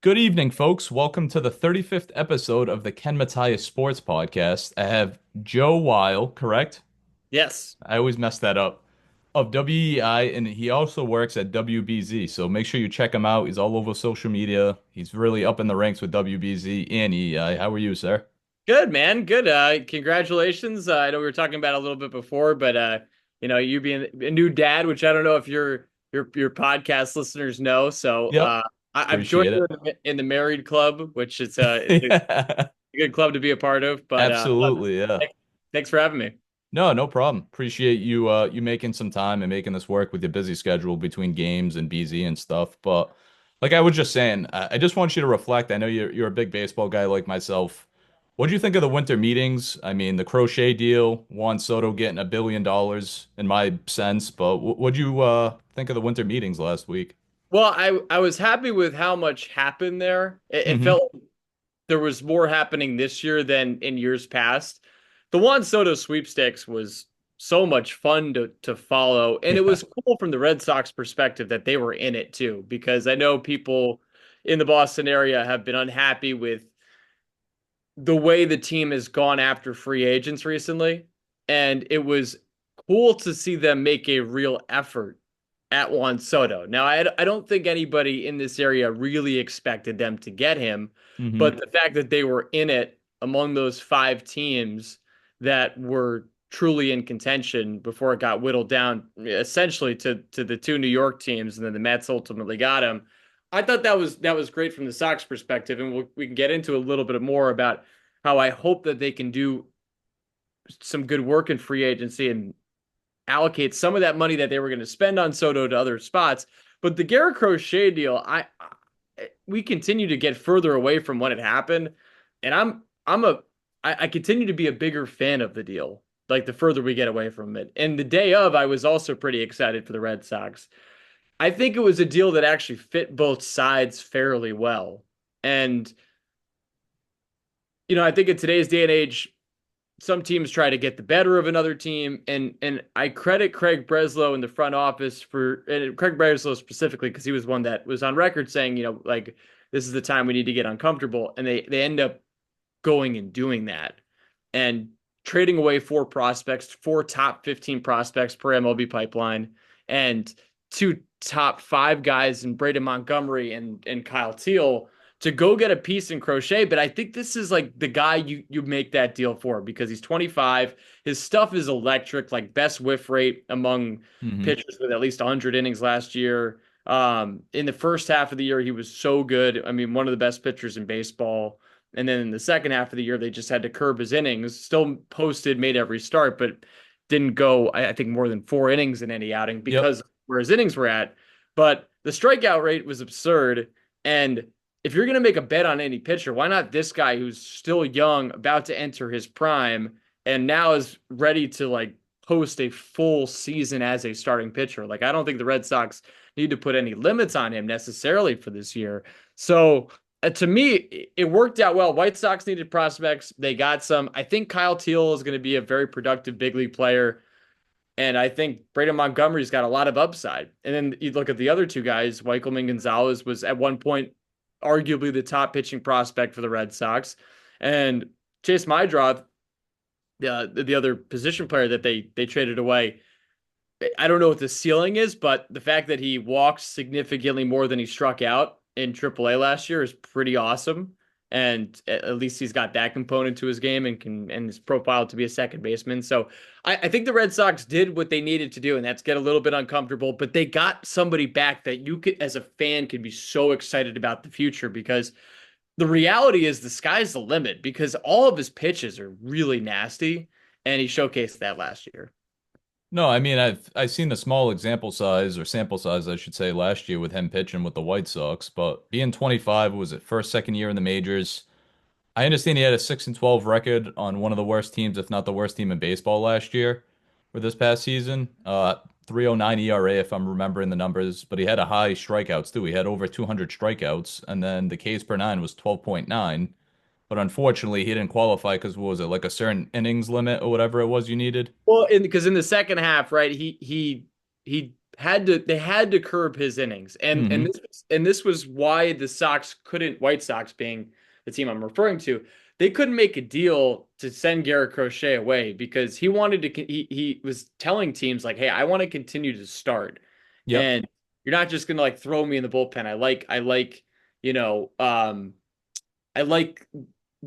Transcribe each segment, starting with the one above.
Good evening, folks. Welcome to the 35th episode of the Matias Sports Podcast. I have Joe Weil, correct? Yes. I always mess that up, of WEEI, and he also works at WBZ. So make sure you check him out. He's all over social media. He's really up in the ranks with WBZ and EEI. How are you, sir? Good, man. Good. Congratulations. I know we were talking about it a little bit before, but you being a new dad, which I don't know if your podcast listeners know. So Yep. I've joined Appreciate you it. in the married club, which it's a Yeah. good club to be a part of. But Absolutely, yeah. thanks for having me. No, no problem. Appreciate you making some time and making this work with your busy schedule between games and BZ and stuff. But like I was just saying, I just want you to reflect. I know you're a big baseball guy like myself. What do you think of the winter meetings? I mean, the Crochet deal, Juan Soto getting $1 billion in my sense, but what'd you think of the winter meetings last week? Well, I was happy with how much happened there. It Hmm. felt there was more happening this year than in years past. The Juan Soto sweepstakes was so much fun to follow, and it Yeah. was cool from the Red Sox perspective that they were in it too, because I know people in the Boston area have been unhappy with the way the team has gone after free agents recently, and it was cool to see them make a real effort at Juan Soto. Now, I don't think anybody in this area really expected them to get him, Hmm. but the fact that they were in it among those five teams that were truly in contention before it got whittled down essentially to the two New York teams, and then the Mets ultimately got him. I thought that was great from the Sox perspective, and we can get into a little bit more about how I hope that they can do some good work in free agency and allocate some of that money that they were going to spend on Soto to other spots. But the Garrett Crochet deal, we continue to get further away from when it happened, and I continue to be a bigger fan of the deal. Like the further we get away from it, and the day of, I was also pretty excited for the Red Sox. I think it was a deal that actually fit both sides fairly well, and I think in today's day and age, some teams try to get the better of another team, and I credit Craig Breslow in the front office for, and Craig Breslow specifically, because he was one that was on record saying, like, this is the time we need to get uncomfortable, and they end up going and doing that and trading away four top 15 prospects per MLB pipeline, and two top five guys in Braden Montgomery and Kyle Teel to go get a piece in Crochet. But I think this is like the guy you make that deal for, because he's 25. His stuff is electric, like best whiff rate among Hmm. pitchers with at least 100 innings last year. In the first half of the year, he was so good. I mean, one of the best pitchers in baseball. And then in the second half of the year, they just had to curb his innings. Still posted, made every start, but didn't go, I think, more than 4 innings in any outing Yep. because where his innings were at. But the strikeout rate was absurd. And if you're going to make a bet on any pitcher, why not this guy who's still young, about to enter his prime, and now is ready to like post a full season as a starting pitcher? Like, I don't think the Red Sox need to put any limits on him necessarily for this year. So to me, it worked out well. White Sox needed prospects. They got some. I think Kyle Teel is going to be a very productive big league player. And I think Braden Montgomery's got a lot of upside. And then you look at the other two guys. Wikelman Gonzalez was at one point arguably the top pitching prospect for the Red Sox. And Chase Mydroth, the other position player that they traded away, I don't know what the ceiling is, but the fact that he walked significantly more than he struck out in AAA last year is pretty awesome. And at least he's got that component to his game and is profiled to be a second baseman. So I think the Red Sox did what they needed to do, and that's get a little bit uncomfortable. But they got somebody back that you could, as a fan, could be so excited about the future, because the reality is the sky's the limit, because all of his pitches are really nasty, and he showcased that last year. No, I mean I've seen the small example size or sample size, I should say, last year with him pitching with the White Sox, but being 25, was it first, second year in the majors? I understand he had a 6-12 record on one of the worst teams, if not the worst team in baseball last year or this past season. 309 ERA if I'm remembering the numbers, but he had a high strikeouts too. He had over 200 strikeouts, and then the Ks per nine was 12.9. But unfortunately, he didn't qualify because what was it, like a certain innings limit or whatever it was you needed? Well, because in the second half, right, he had to curb his innings, Hmm. and this was why the Sox couldn't, White Sox being the team I'm referring to, they couldn't make a deal to send Garrett Crochet away because he wanted to. He was telling teams like, "Hey, I want to continue to start, Yep. and you're not just gonna like throw me in the bullpen. You know, I like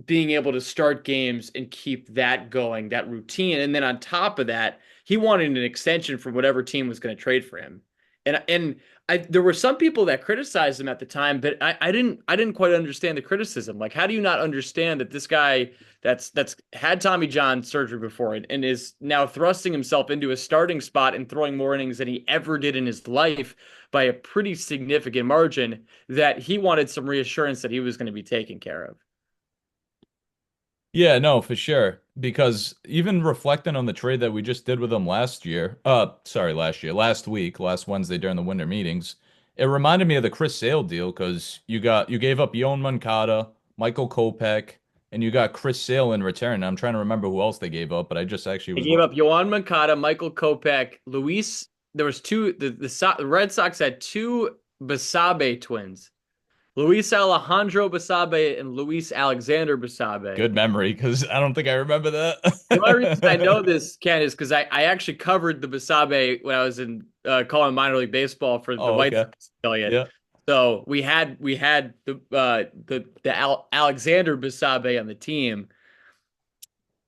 being able to start games and keep that going, that routine. And then on top of that, he wanted an extension from whatever team was going to trade for him. And there were some people that criticized him at the time, but I didn't quite understand the criticism. Like, how do you not understand that this guy that's had Tommy John surgery before and is now thrusting himself into a starting spot and throwing more innings than he ever did in his life by a pretty significant margin, that he wanted some reassurance that he was going to be taken care of. Yeah, no, for sure. Because even reflecting on the trade that we just did with him last year, sorry, last week, last Wednesday during the winter meetings, it reminded me of the Chris Sale deal because you gave up Yoan Moncada, Michael Kopech, and you got Chris Sale in return. I'm trying to remember who else they gave up, but I just actually They was gave up Yoan Moncada, Michael Kopech, Luis. There was two. The Red Sox had two Basabe twins, Luis Alejandro Basabe and Luis Alexander Basabe. good memory because I don't think I remember The only reason I that. know this, Ken, is because I actually covered the Basabe when I was in calling minor league baseball for the Oh, White okay. Sox affiliate. Yeah. So we had the Alexander Basabe on the team.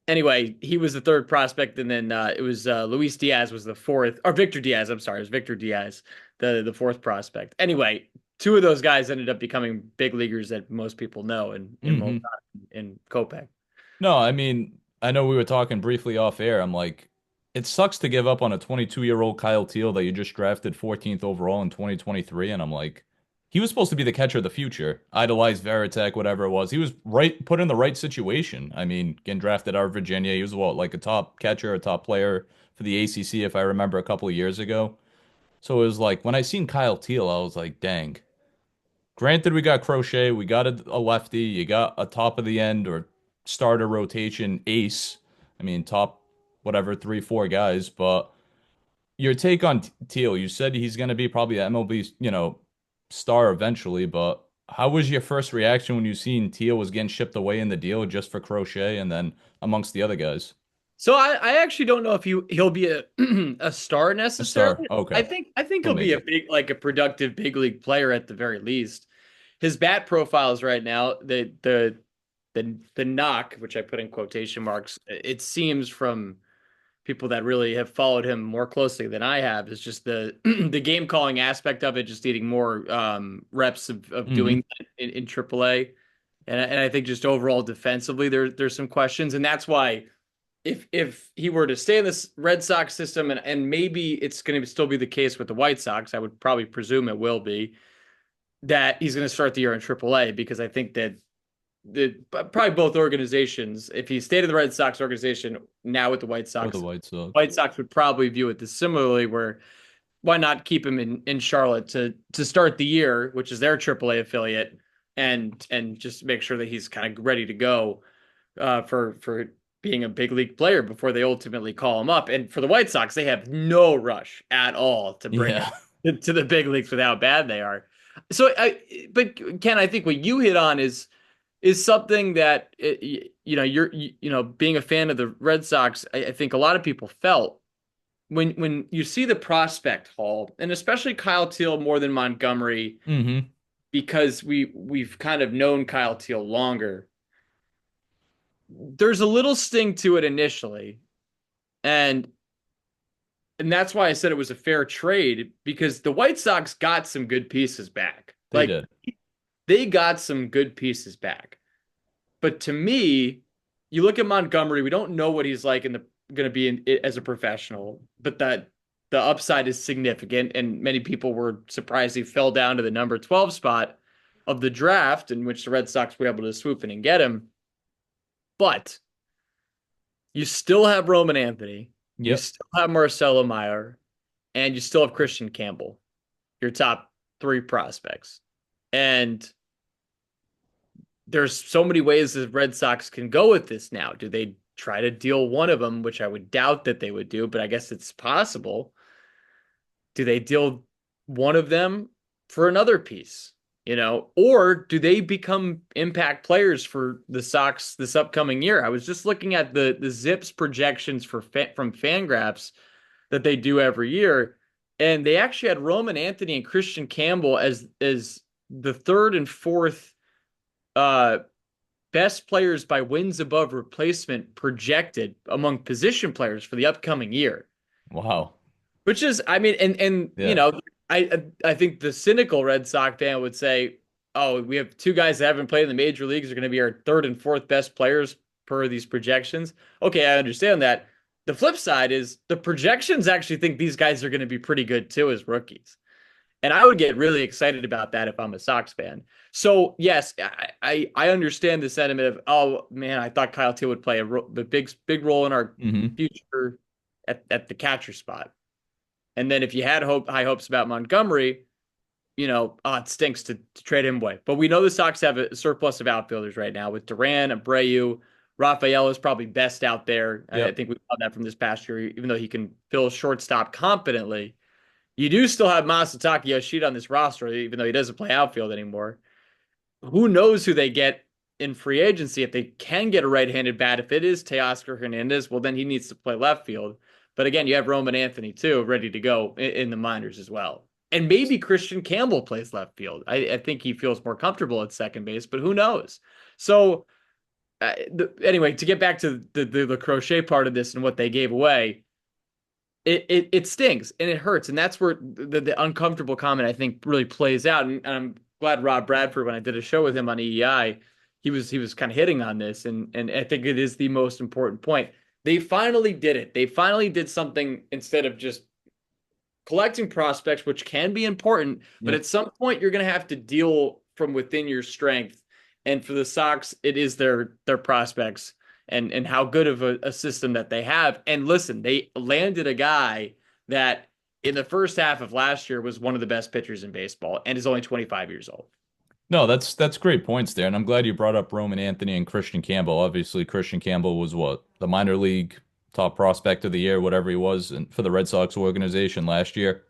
Anyway, he was the third prospect, and then it was Luis Diaz was the fourth, or Victor Diaz. I'm sorry, it was Victor Diaz, the fourth prospect. Anyway, two of those guys ended up becoming big leaguers that most people know in Moncada Hmm. and Kopech. No, I mean, I know we were talking briefly off air. I'm like, it sucks to give up on a 22-year-old Kyle Teel that you just drafted 14th overall in 2023. And I'm like, he was supposed to be the catcher of the future. Idolized Veritek, whatever it was. He was right, put in the right situation. I mean, getting drafted out of Virginia. He was what, like a top catcher, a top player for the ACC, if I remember a couple of years ago. So it was like, when I seen Kyle Teel, I was like, dang. Granted, we got Crochet, we got a lefty, you got a top of the end or starter rotation ace. I mean, top whatever, three, four guys. But your take on Teal, you said he's going to be probably an MLB, star eventually. But how was your first reaction when you seen Teal was getting shipped away in the deal just for Crochet and then amongst the other guys? So I actually don't know if he'll be a a star A star. necessarily. I Okay. think I think He'll he'll be make a it. productive big league player at the very least. His bat profiles right now, the knock, which I put in quotation marks, it seems from people that really have followed him more closely than I have, is just the the game calling aspect of it, just needing more reps of Hmm. doing that in AAA. And I think just overall defensively, there's some questions, and that's why if he were to stay in this Red Sox system, and maybe it's going to still be the case with the White Sox, I would probably presume it will be, that he's going to start the year in AAA, because I think that probably both organizations, if he stayed in the Red Sox organization now with the Or the White Sox. White Sox would probably view it similarly, where why not keep him in Charlotte to start the year, which is their AAA affiliate, and just make sure that he's kind of ready to go for being a big league player before they ultimately call him up. And for the White Sox, they have no rush at all to bring Yeah. him to the big leagues with how bad they are. But Ken, I think what you hit on is something that being a fan of the Red Sox, I think a lot of people felt when you see the prospect haul, and especially Kyle Teel more than Montgomery, Hmm. because we've kind of known Kyle Teel longer. There's a little sting to it initially, and that's why I said it was a fair trade, because the White Sox got some good pieces back. They Like, did. they got some good pieces back. But to me, you look at Montgomery, we don't know what he's like in the going to be as a professional, but that the upside is significant, and many people were surprised he fell down to the number 12 spot of the draft, in which the Red Sox were able to swoop in and get him. But you still have Roman Anthony, you Yep. still have Marcelo Meyer, and you still have Kristian Campbell, your top three prospects. And there's so many ways the Red Sox can go with this now. Do they try to deal one of them, which I would doubt that they would do, but I guess it's possible? Do they deal one of them for another piece? Or do they become impact players for the Sox this upcoming year? I was just looking at the Zips projections from Fangraphs that they do every year, and they actually had Roman Anthony and Kristian Campbell as the third and fourth uh, best players by wins above replacement projected among position players for the upcoming year. Wow. Which is, I mean, and Yeah. I think the cynical Red Sox fan would say, "Oh, we have two guys that haven't played in the major leagues are going to be our third and fourth best players per these projections." Okay, I understand that. The flip side is the projections actually think these guys are going to be pretty good too as rookies. And I would get really excited about that if I'm a Sox fan. So yes, I understand the sentiment of, oh man, I thought Kyle Teel would play a big role in our Hmm. future at the catcher spot. And then if you had high hopes about Montgomery, it stinks to trade him away. But we know the Sox have a surplus of outfielders right now with Duran, Abreu. Rafael is probably best out there. I Yep. think we saw that from this past year, even though he can fill shortstop competently. You do still have Masataka Yoshida on this roster, even though he doesn't play outfield anymore. Who knows who they get in free agency if they can get a right-handed bat? If it is Teoscar Hernandez, well, then he needs to play left field. But again, you have Roman Anthony too, ready to go in the minors as well. And maybe Kristian Campbell plays left field. I think he feels more comfortable at second base, but who knows? So anyway, to get back to the Crochet part of this and what they gave away, it stings and it hurts, and that's where the uncomfortable comment I think really plays out. And I'm glad Rob Bradford, when I did a show with him on EEI, he was kind of hitting on this, and I think it is the most important point. They finally did it. They finally did something instead of just collecting prospects, which can be important, but Yep. at some point you're going to have to deal from within your strength. And for the Sox, it is their prospects and how good of a system that they have. And listen, they landed a guy that in the first half of last year was one of the best pitchers in baseball and is only 25 years old. No, that's great points there, and I'm glad you brought up Roman Anthony and Kristian Campbell. Obviously, Kristian Campbell was what, the minor league top prospect of the year, whatever he was, and for the Red Sox organization last year.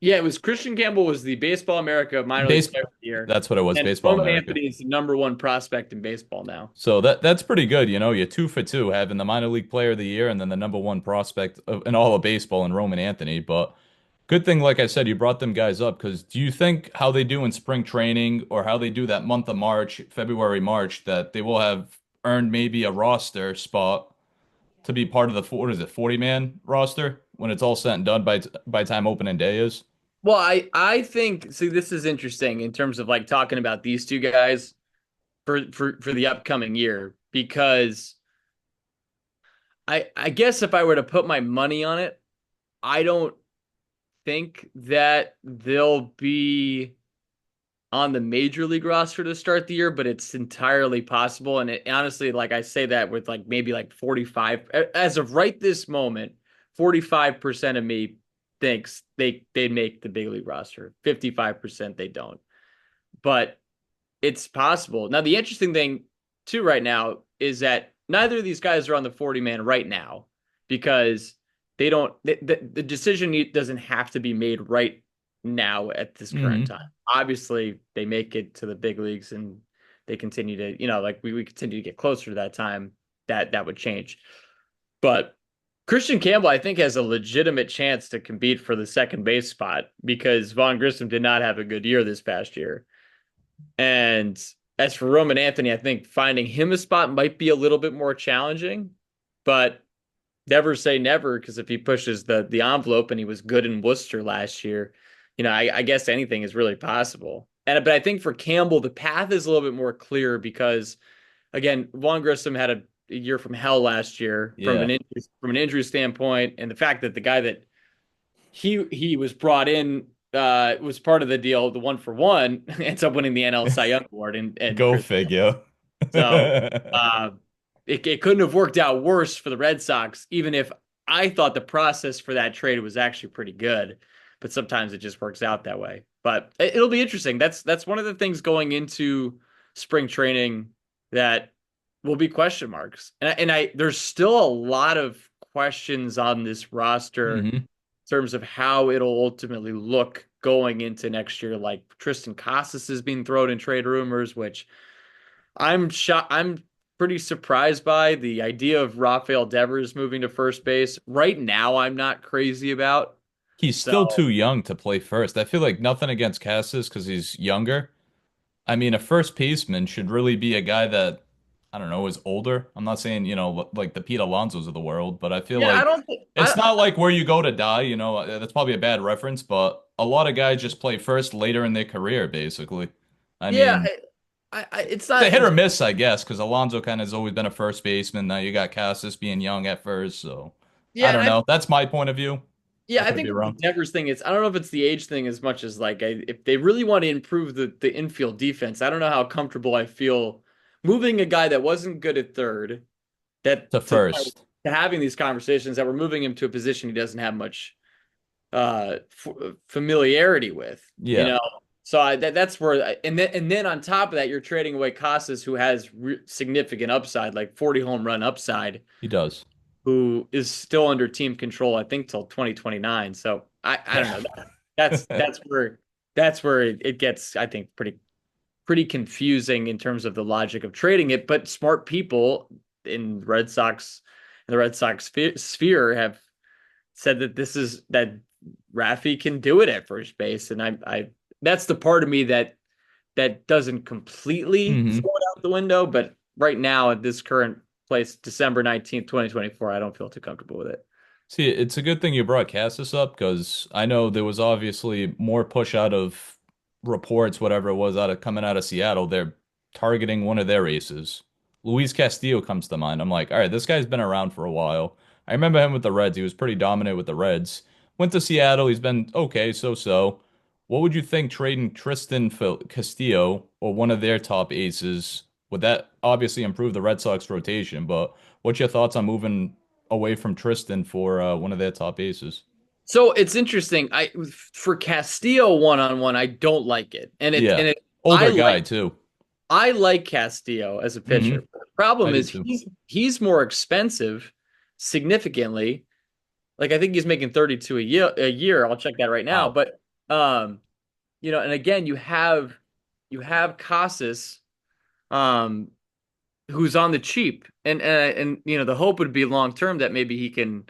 Yeah, it was Kristian Campbell was the Baseball America minor league Base, player of the year. that's what it was, And Baseball Roman America. Anthony is the number one prospect in baseball now. So that's pretty good, you know. You're two for two, having the minor league player of the year and then the number one prospect in all of baseball in Roman Anthony. But good thing, like I said, you brought them guys up because do you think how they do in spring training or how they do that month of March, February, March, that they will have earned maybe a roster spot to be part of the what is it, 40 man roster when it's all said and done by time opening day is? Well, I think see this is interesting in terms of like talking about these two guys for the upcoming year because I guess if I were to put my money on it, I don't think that they'll be on the major league roster to start the year, but it's entirely possible. And it, honestly, like I say that with like maybe like 45 as of right this moment, 45% of me thinks they make the big league roster. 55% they don't. But it's possible. Now, the interesting thing too right now is that neither of these guys are on the 40 man right now because they don't the decision doesn't have to be made right now at this current Hmm. time. Obviously, they make it to the big leagues and they continue to, like we continue to get closer to that time, that would change. But Kristian Campbell, I think, has a legitimate chance to compete for the second base spot because Vaughn Grissom did not have a good year this past year. And as for Roman Anthony, I think finding him a spot might be a little bit more challenging, but never say never because if he pushes the envelope and he was good in Worcester last year, I guess anything is really possible. But I think for Campbell, the path is a little bit more clear because again, Vaughn Grissom had a year from hell last year Yeah. from an injury standpoint, and the fact that the guy that he was brought in was part of the deal, the one for one, ends up winning the NL Cy Young Award and Go Chris. figure. So uh, it couldn't have worked out worse for the Red Sox, even if I thought the process for that trade was actually pretty good. But sometimes it just works out that way. But it'll be interesting. That's one of the things going into spring training that will be question marks. And I there's still a lot of questions on this roster Hmm. terms of how it'll ultimately look going into next year. Like Tristan Casas is being thrown in trade rumors, which I'm pretty surprised by the idea of Rafael Devers moving to first base. Right now, I'm not crazy about. He's So still too young to play first. I feel like nothing against Cassis because he's younger. I mean, a first baseman should really be a guy that, I don't know, is older. I'm not saying, like the Pete Alonsos of the world, but I feel yeah, I like don't think it's not like where you go to die, that's probably a bad reference, but a lot of guys just play first later in their career, basically. I yeah, mean, it's it's a not. hit or miss, I guess, because Alonso kind of has always been a first baseman. Now you got Cassis being young at first, so I Yeah, don't and I know. That's my point of view. I Yeah, I could think be with the wrong. Devers thing, I don't know if it's the age thing as much as like if they really want to improve the infield defense. I don't know how comfortable I feel moving a guy that wasn't good at third that To to, first. to having these conversations that we're moving him to a position he doesn't have much familiarity with, you Yeah, know. So that's where and then on top of that, you're trading away Casas, who has significant upside, like 40 home run upside, he does. who is still under team control, I think, till 2029. So I don't Yeah. know. That's where it gets, I think, pretty confusing in terms of the logic of trading it. But smart people in the Red Sox sphere have said that that Rafi can do it at first base, and I that's the part of me that doesn't completely hmm throw it out the window. But right now, at this current place, December 19th, 2024, I don't feel too comfortable with it. See, it's a good thing you brought Cassis up because I know there was obviously more push out of reports, whatever it was, coming out of Seattle. They're targeting one of their aces. Luis Castillo comes to mind. I'm like, all right, this guy's been around for a while. I remember him with the Reds. He was pretty dominant with the Reds. Went to Seattle. He's been okay, so. What would you think trading Castillo or one of their top aces? Would that obviously improve the Red Sox rotation? But what's your thoughts on moving away from Tristan for one of their top aces? So it's interesting. I For Castillo one-on-one, I don't like it. Yeah. I Older like guy too. I like Castillo as a hmm pitcher. The I problem do is too. he's more expensive significantly. Like I think he's making 32 a year. I'll check that right now. Wow. But and again, you have Casas, um, who's on the cheap, and the hope would be long term that maybe he can.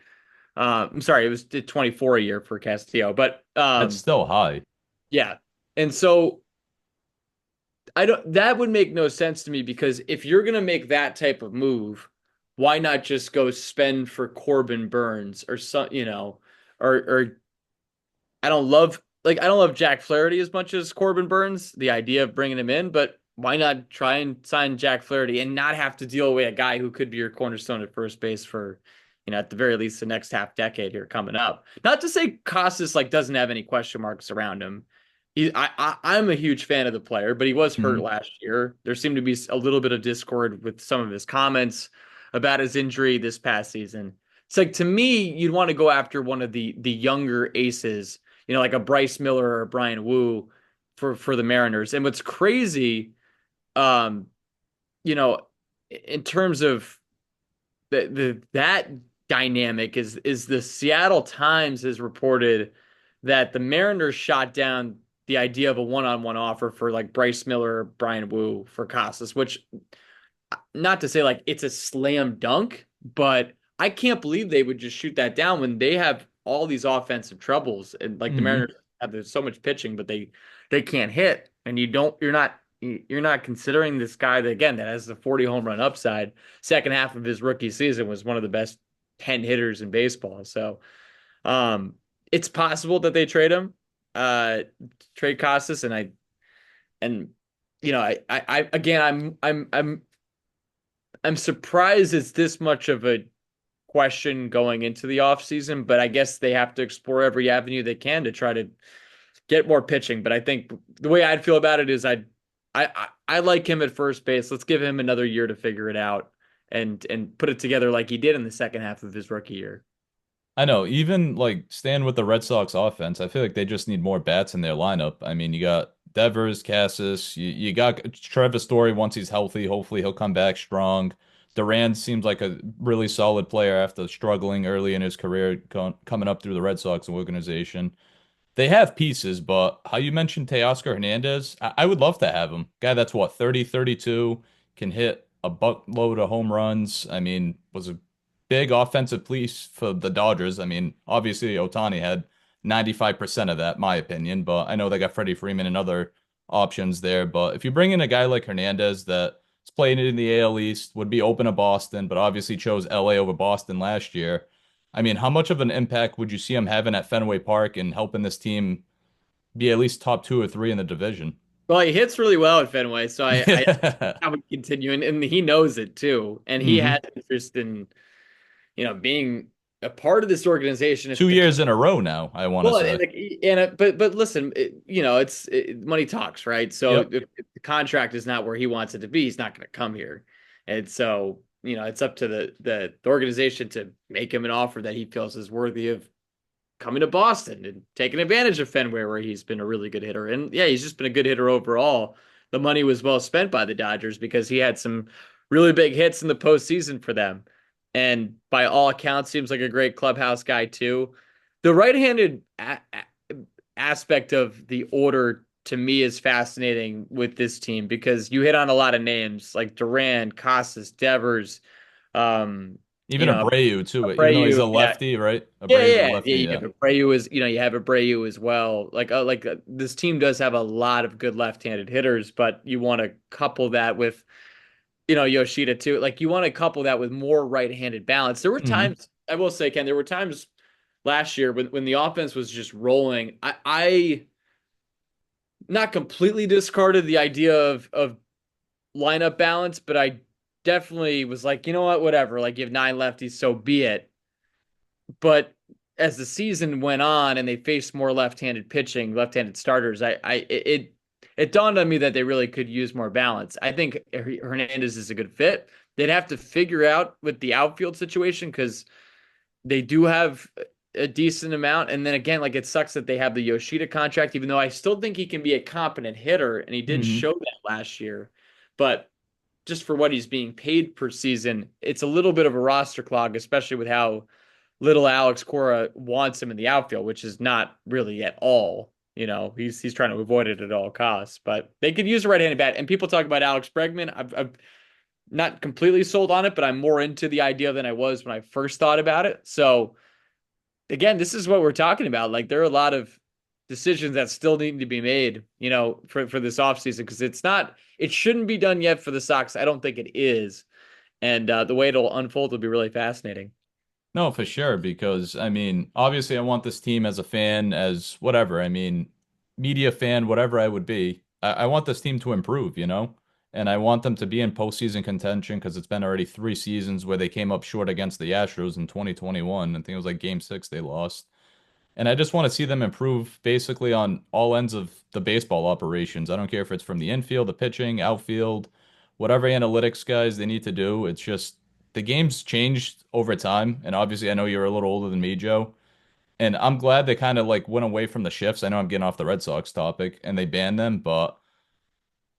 I'm sorry, it was 24 a year for Castillo, but That's still high. yeah. And so I don't that would make no sense to me, because if you're gonna make that type of move, why not just go spend for Corbin Burns or or I don't love Jack Flaherty as much as Corbin Burns, the idea of bringing him in, but why not try and sign Jack Flaherty and not have to deal with a guy who could be your cornerstone at first base for, at the very least the next half decade here coming up. Not to say Costas doesn't have any question marks around him. I'm a huge fan of the player, but he was hurt hmm last year. There seemed to be a little bit of discord with some of his comments about his injury this past season. It's like, to me, you'd want to go after one of the younger aces, like a Bryce Miller or a Brian Wu for the Mariners. And what's crazy, um, you know, in terms of that dynamic is the Seattle Times has reported that the Mariners shot down the idea of a one-on-one offer for like Bryce Miller or Brian Wu for Casas, which, not to say like it's a slam dunk, but I can't believe they would just shoot that down when they have all these offensive troubles, and like the hmm Mariners have there's so much pitching, but they can't hit, and you're not considering this guy that, again, that has the 40 home run upside. Second half of his rookie season was one of the best 10 hitters in baseball. So um it's possible that they uh trade Costas, and again, I'm surprised it's this much of a question going into the offseason, but I guess they have to explore every avenue they can to try to get more pitching. But I think the way I'd feel about it is I like him at first base. Let's give him another year to figure it out and put it together like he did in the second half of his rookie year. I know, even like staying with the Red Sox offense, I feel like they just need more bats in their lineup. I mean, you got Devers, Cassis, you got Trevor Story once he's healthy. Hopefully he'll come back strong. Duran seems like a really solid player after struggling early in his career, coming up through the Red Sox organization. They have pieces, but how you mentioned Teoscar Hernandez, I would love to have him. Guy that's what, 30, 32, can hit a buttload of home runs. I mean, was a big offensive piece for the Dodgers. I mean, obviously Otani had 95% of that, my opinion, but I know they got Freddie Freeman and other options there. But if you bring in a guy like Hernandez that's playing in the AL East, would be open to Boston, but obviously chose LA over Boston last year. I mean, how much of an impact would you see him having at Fenway Park and helping this team be at least top two or three in the division? Well, he hits really well at Fenway, so Yeah. I would continue, and he knows it too, and he has hmm interest in being a part of this organization. If 2 years in a row now, I want to well, say. but listen, money talks, right? So Yep. if the contract is not where he wants it to be, he's not going to come here, and so it's up to the organization to make him an offer that he feels is worthy of coming to Boston and taking advantage of Fenway, where he's been a really good hitter. And yeah, he's just been a good hitter overall. The money was well spent by the Dodgers because he had some really big hits in the postseason for them. And by all accounts, seems like a great clubhouse guy too. The right-handed aspect of the order to me is fascinating with this team because you hit on a lot of names like Duran, Casas, Devers, um, Even Abreu too, even though he's Abreu. a Yeah, lefty, right? yeah, Abreu's a yeah, yeah. lefty, You yeah. have Abreu as you have Abreu as well. This team does have a lot of good left-handed hitters, but you want to couple that with Yoshida too. Like you want to couple that with more right-handed balance. There were hmm times I will say, Ken, there were times last year when the offense was just rolling. I not completely discarded the idea of lineup balance, but I definitely was like, you know what, whatever. Like you have nine lefties, so be it. But as the season went on and they faced more left-handed pitching, left-handed starters, it dawned on me that they really could use more balance. I think Hernandez is a good fit. They'd have to figure out with the outfield situation because they do have a decent amount. And then again, like it sucks that they have the Yoshida contract, even though I still think he can be a competent hitter, and he did hmm show that last year. But just for what he's being paid per season, it's a little bit of a roster clog, especially with how little Alex Cora wants him in the outfield, which is not really at all. He's trying to avoid it at all costs. But they could use a right-handed bat. And people talk about Alex Bregman. I've not completely sold on it, but I'm more into the idea than I was when I first thought about it. So again, this is what we're talking about. Like there are a lot of decisions that still need to be made, for this offseason because it shouldn't be done yet for the Sox. I don't think it is. And the way it'll unfold will be really fascinating. No, for sure, because I mean, obviously I want this team as a fan, as whatever. I mean, media fan, whatever I would be. I want this team to improve, And I want them to be in postseason contention because it's been already 3 seasons where they came up short against the Astros in 2021. I think it was like game 6 they lost. And I just want to see them improve basically on all ends of the baseball operations. I don't care if it's from the infield, the pitching, outfield, whatever analytics guys they need to do. It's just the game's changed over time. And obviously, I know you're a little older than me, Joe. And I'm glad they kind of like went away from the shifts. I know I'm getting off the Red Sox topic and they banned them, but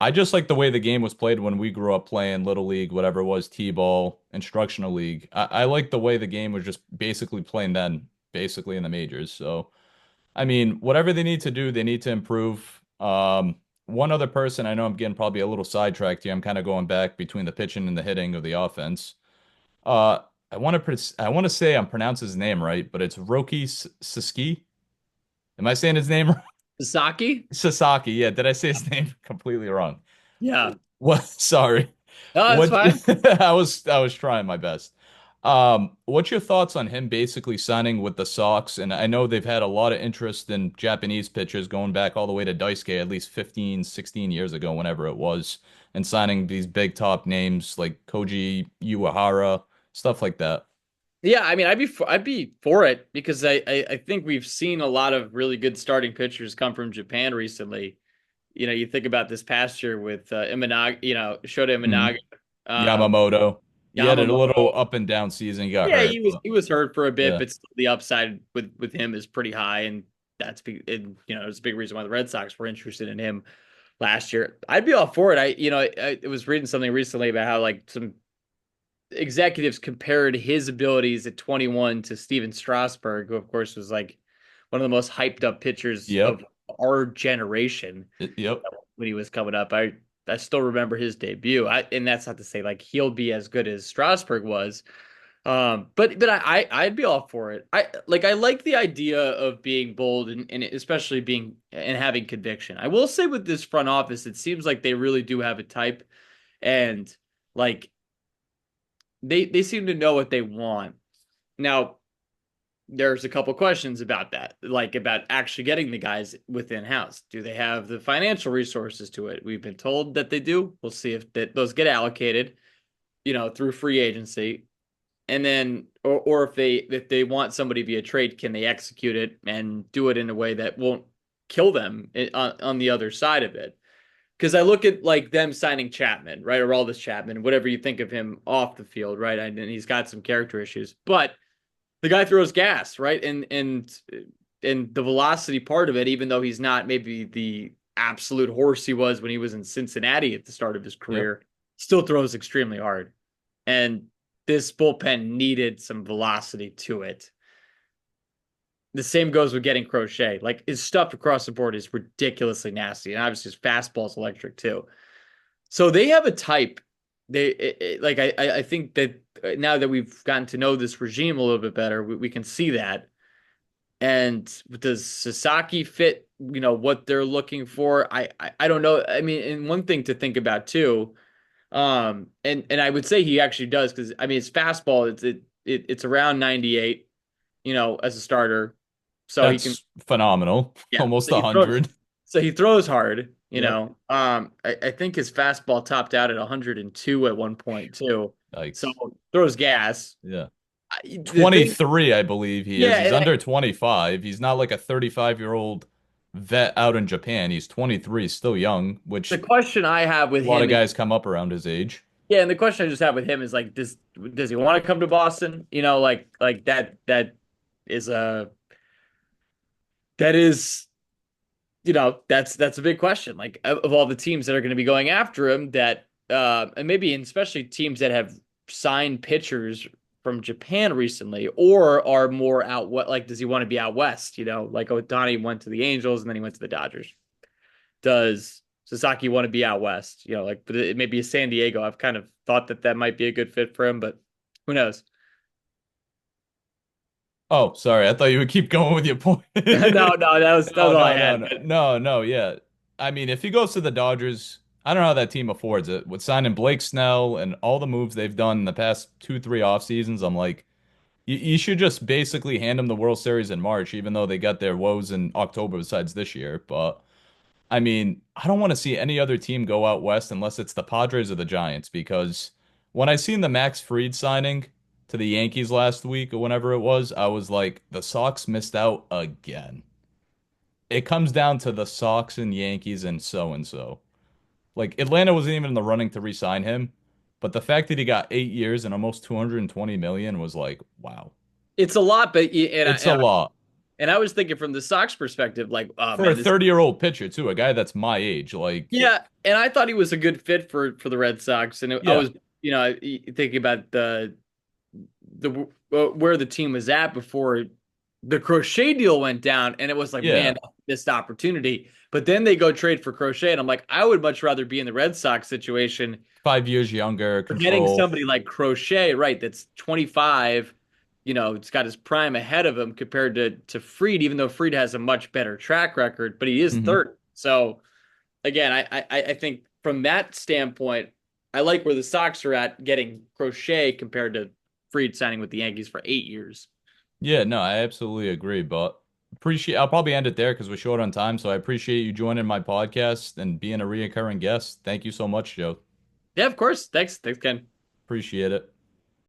I just like the way the game was played when we grew up playing Little League, whatever it was, T-ball, instructional league. I like the way the game was just basically playing then, basically in the majors. So. I mean, whatever they need to do, they need to improve. One other person, I know I'm getting probably a little sidetracked here. I'm kind of going back between the pitching and the hitting of the offense. Uh, I want to say I'm pronouncing his name right, but it's Roki Sasaki. Am I saying his name right? Sasaki? Sasaki. Yeah, did I say his name completely wrong? Yeah. What? Sorry. No, that's What fine. I was trying my best. What's your thoughts on him basically signing with the Sox? And I know they've had a lot of interest in Japanese pitchers going back all the way to Daisuke at least 15, 16 years ago, whenever it was, and signing these big top names like Koji Uehara, stuff like that. Yeah, I mean, I'd be for it because I think we've seen a lot of really good starting pitchers come from Japan recently. You think about this past year with Imanaga, Shota hmm Imanaga, um, Yamamoto. He had a little Yamamoto. up and down season. He got Yeah, hurt, he but was hurt for a bit, yeah. but still the upside with him is pretty high, and that's big. And it's a big reason why the Red Sox were interested in him last year. I'd be all for it. I was reading something recently about how like some executives compared his abilities at 21 to Steven Strasburg, who of course was like one of the most hyped up pitchers Yep. of our generation Yep. when he was coming up. I still remember his debut. And that's not to say like he'll be as good as Strasburg was. But I'd be all for it. I like the idea of being bold and especially being and having conviction. I will say with this front office, it seems like they really do have a type, and like they seem to know what they want. Now, there's a couple questions about that, like about actually getting the guys within house. Do they have the financial resources to it? We've been told that they do. We'll see if those get allocated, through free agency. And then, or if they want somebody via trade, can they execute it and do it in a way that won't kill them on the other side of it? Because I look at like them signing Chapman, right? Or Aroldis Chapman, whatever you think of him off the field, right? And he's got some character issues, but the guy throws gas, right? And the velocity part of it, even though he's not maybe the absolute horse he was when he was in Cincinnati at the start of his Yep. career, still throws extremely hard. And this bullpen needed some velocity to it. The same goes with getting Crochet. Like his stuff across the board is ridiculously nasty, and obviously his fastball's electric too. So they have a type. Like I think that now that we've gotten to know this regime a little bit better, we can see that. And does Sasaki fit? What they're looking for. I don't know. I mean, and one thing to think about too. And I would say he actually does because I mean his fastball it's around 98. As a starter, so he can That's phenomenal. yeah. Almost So he throws 100. so he throws hard. Yep. I think his fastball topped out at 102 at one point too. So Yikes. throws gas. Yeah. The thing, 23, I believe he is. yeah, He's under 25. He's not like a 35-year-old vet out in Japan. He's 23, still young, the which question I have with a lot him of is guys come up around his age. yeah, and the question I just have with him is like, does he want to come to Boston? Like that is a that is that's a big question. Like of all the teams that are going to be going after him, that and maybe especially teams that have signed pitchers from Japan recently, or are more out what like does he want to be out west? Like Otani went to the Angels and then he went to the Dodgers. Does Sasaki want to be out west? Like but it may be a San Diego. I've kind of thought that might be a good fit for him, but who knows? Oh, sorry. I thought you would keep going with your point. No, that was No, all I no, no, had. no, no, no. Yeah. I mean, if he goes to the Dodgers, I don't know how that team affords it. With signing Blake Snell and all the moves they've done in the past 2, 3 off seasons, I'm like, you should just basically hand them the World Series in March, even though they got their woes in October besides this year. But I mean, I don't want to see any other team go out west unless it's the Padres or the Giants, because when I seen the Max Fried signing to the Yankees last week or whenever it was, I was like, the Sox missed out again. It comes down to the Sox and Yankees and so and so. Like Atlanta wasn't even in the running to re-sign him, but the fact that he got 8 years and almost 220 million was like, wow. It's a lot, but It's a lot and I was thinking from the Sox perspective, like, oh for a man, this 30-year-old pitcher too, a guy that's my age. Like, yeah, and I thought he was a good fit for the Red Sox, and I yeah, was thinking about the where the team was at before the Crochet deal went down, and it was like, yeah, man, missed opportunity. But then they go trade for Crochet, and I'm like, I would much rather be in the Red Sox situation. 5 years younger, We're getting control. somebody like Crochet, right? That's 25. It's got his prime ahead of him compared to Fried, even though Fried has a much better track record, but he is Hmm. third. So again, I think from that standpoint, I like where the Sox are at getting Crochet compared to Fried signing with the Yankees for 8 years. Yeah, no, I absolutely agree. But appreciate. I'll probably end it there because we're short on time. So I appreciate you joining my podcast and being a reoccurring guest. Thank you so much, Joe. Yeah, of course. Thanks, Ken. Appreciate it.